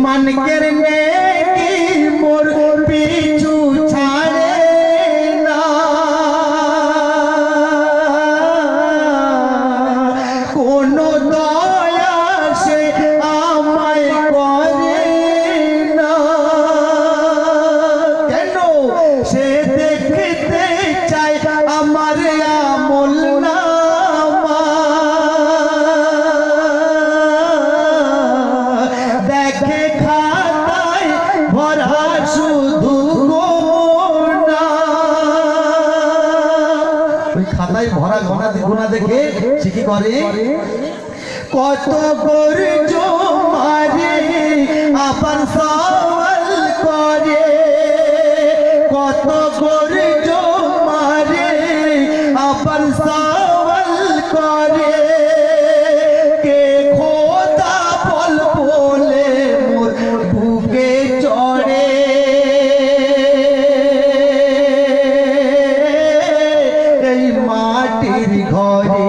মানকের নেকি মোর পিছু ছাড়ে না, কোন দয়া সে আমায় করে না। কেন? সে দেখতে চায় আমার আমল নামা, দেখে খাতায় ভরা শুধু গোনা। ওই খাতায় ভরা গোনা দেখে সে কি করে? কত গর্জ মারে আবার সওয়াল করে, কত গর্জ মারে আবার সওয়াল করে। কে খোদা বল বলে মোর বুকে চড়ে, এই মাটির ঘরে